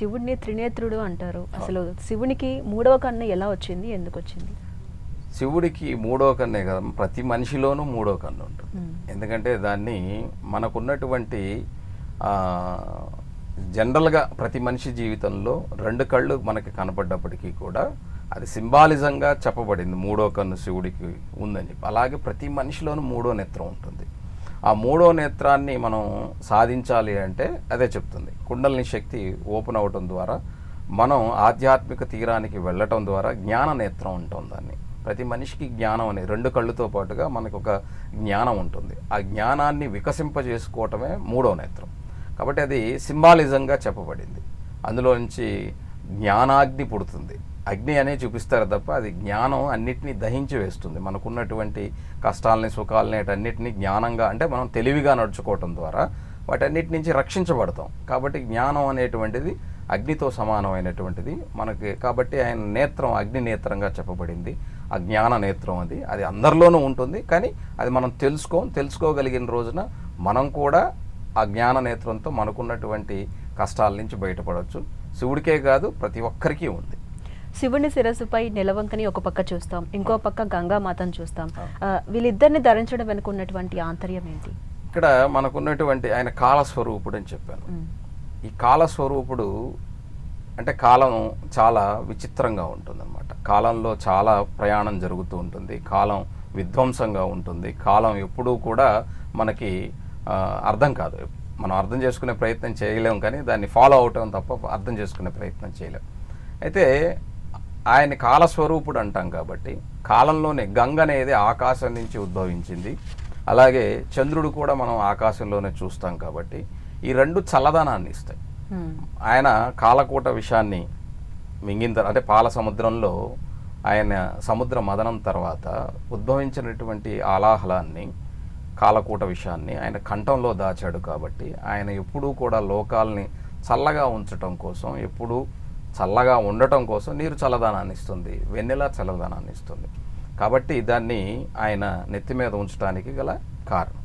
శివుడిని త్రినేత్రుడు అంటారు. అసలు శివునికి మూడవ కన్ను ఎలా వచ్చింది? ఎందుకు వచ్చింది? శివుడికి మూడో కన్నే కదా, ప్రతి మనిషిలోనూ మూడో కన్ను ఉంటుంది. ఎందుకంటే దాన్ని మనకున్నటువంటి జనరల్గా ప్రతి మనిషి జీవితంలో రెండు కళ్ళు మనకి కనపడ్డప్పటికీ కూడా అది సింబాలిజంగా చెప్పబడింది, మూడో కన్ను శివుడికి ఉందని చెప్పి. అలాగే ప్రతి మనిషిలోనూ మూడో నేత్రం ఉంటుంది. ఆ మూడో నేత్రాన్ని మనం సాధించాలి అంటే అదే చెప్తుంది, కుండలిని శక్తి ఓపెన్ అవ్వటం ద్వారా మనం ఆధ్యాత్మిక తీరానికి వెళ్ళటం ద్వారా జ్ఞాన నేత్రం ఉంటుంది. దాన్ని ప్రతి మనిషికి జ్ఞానం అనే రెండు కళ్ళుతో పాటుగా మనకు ఒక జ్ఞానం ఉంటుంది. ఆ జ్ఞానాన్ని వికసింపజేసుకోవటమే మూడో నేత్రం. కాబట్టి అది సింబాలిజంగా చెప్పబడింది. అందులో నుంచి జ్ఞానాగ్ని పుడుతుంది. అగ్ని అనే చూపిస్తారు తప్ప అది జ్ఞానం అన్నిటినీ దహించి వేస్తుంది. మనకున్నటువంటి కష్టాలని సుఖాలని అన్నిటినీ జ్ఞానంగా, అంటే మనం తెలివిగా నడుచుకోవటం ద్వారా వాటన్నిటి నుంచి రక్షించబడతాం. కాబట్టి జ్ఞానం అనేటువంటిది అగ్నితో సమానమైనటువంటిది మనకి. కాబట్టి ఆయన నేత్రం అగ్ని నేత్రంగా చెప్పబడింది. ఆ జ్ఞాన నేత్రం అది అది అందరిలోనూ ఉంటుంది. కానీ అది మనం తెలుసుకోగలిగిన రోజున మనం కూడా ఆ జ్ఞాన నేత్రంతో మనకున్నటువంటి కష్టాల నుంచి బయటపడవచ్చు. శివుడికే కాదు, ప్రతి ఒక్కరికి ఉంది. శివుని శిరస్సుపై నెలవంకని ఒక పక్క చూస్తాం, ఇంకో పక్క గంగామాతను చూస్తాం. వీళ్ళిద్దరిని ధరించడం వెనుక ఉన్నటువంటి ఆంతర్యం ఏంటి? ఇక్కడ మనకున్నటువంటి ఆయన కాలస్వరూపుడు అని చెప్పాను. ఈ కాలస్వరూపుడు అంటే కాలం చాలా విచిత్రంగా ఉంటుందన్నమాట. కాలంలో చాలా ప్రయాణం జరుగుతూ ఉంటుంది. కాలం విధ్వంసంగా ఉంటుంది. కాలం ఎప్పుడూ కూడా మనకి అర్థం కాదు. మనం అర్థం చేసుకునే ప్రయత్నం చేయలేం, కానీ దాన్ని ఫాలో అవటం తప్ప అర్థం చేసుకునే ప్రయత్నం చేయలేం. అయితే ఆయన కాలస్వరూపుడు అంటాం కాబట్టి కాలంలోనే గంగ అనేది ఆకాశం నుంచి ఉద్భవించింది. అలాగే చంద్రుడు కూడా మనం ఆకాశంలోనే చూస్తాం కాబట్టి ఈ రెండు చల్లదనాన్ని ఇస్తాయి. ఆయన కాలకూట విషాన్ని మింగిన అంటే పాల సముద్రంలో ఆయన సముద్ర మదనం తర్వాత ఉద్భవించినటువంటి ఆలాహలాన్ని, కాలకూట విషాన్ని ఆయన కంఠంలో దాచాడు. కాబట్టి ఆయన ఎప్పుడూ కూడా లోకాల్ని చల్లగా ఉంచటం కోసం, ఎప్పుడూ చల్లగా ఉండటం కోసం నీరు చల్లదనాన్ని ఇస్తుంది, వెన్నెల చల్లదనాన్ని ఇస్తుంది. కాబట్టి దాన్ని ఆయన నెత్తి మీద ఉంచడానికి గల కారణం.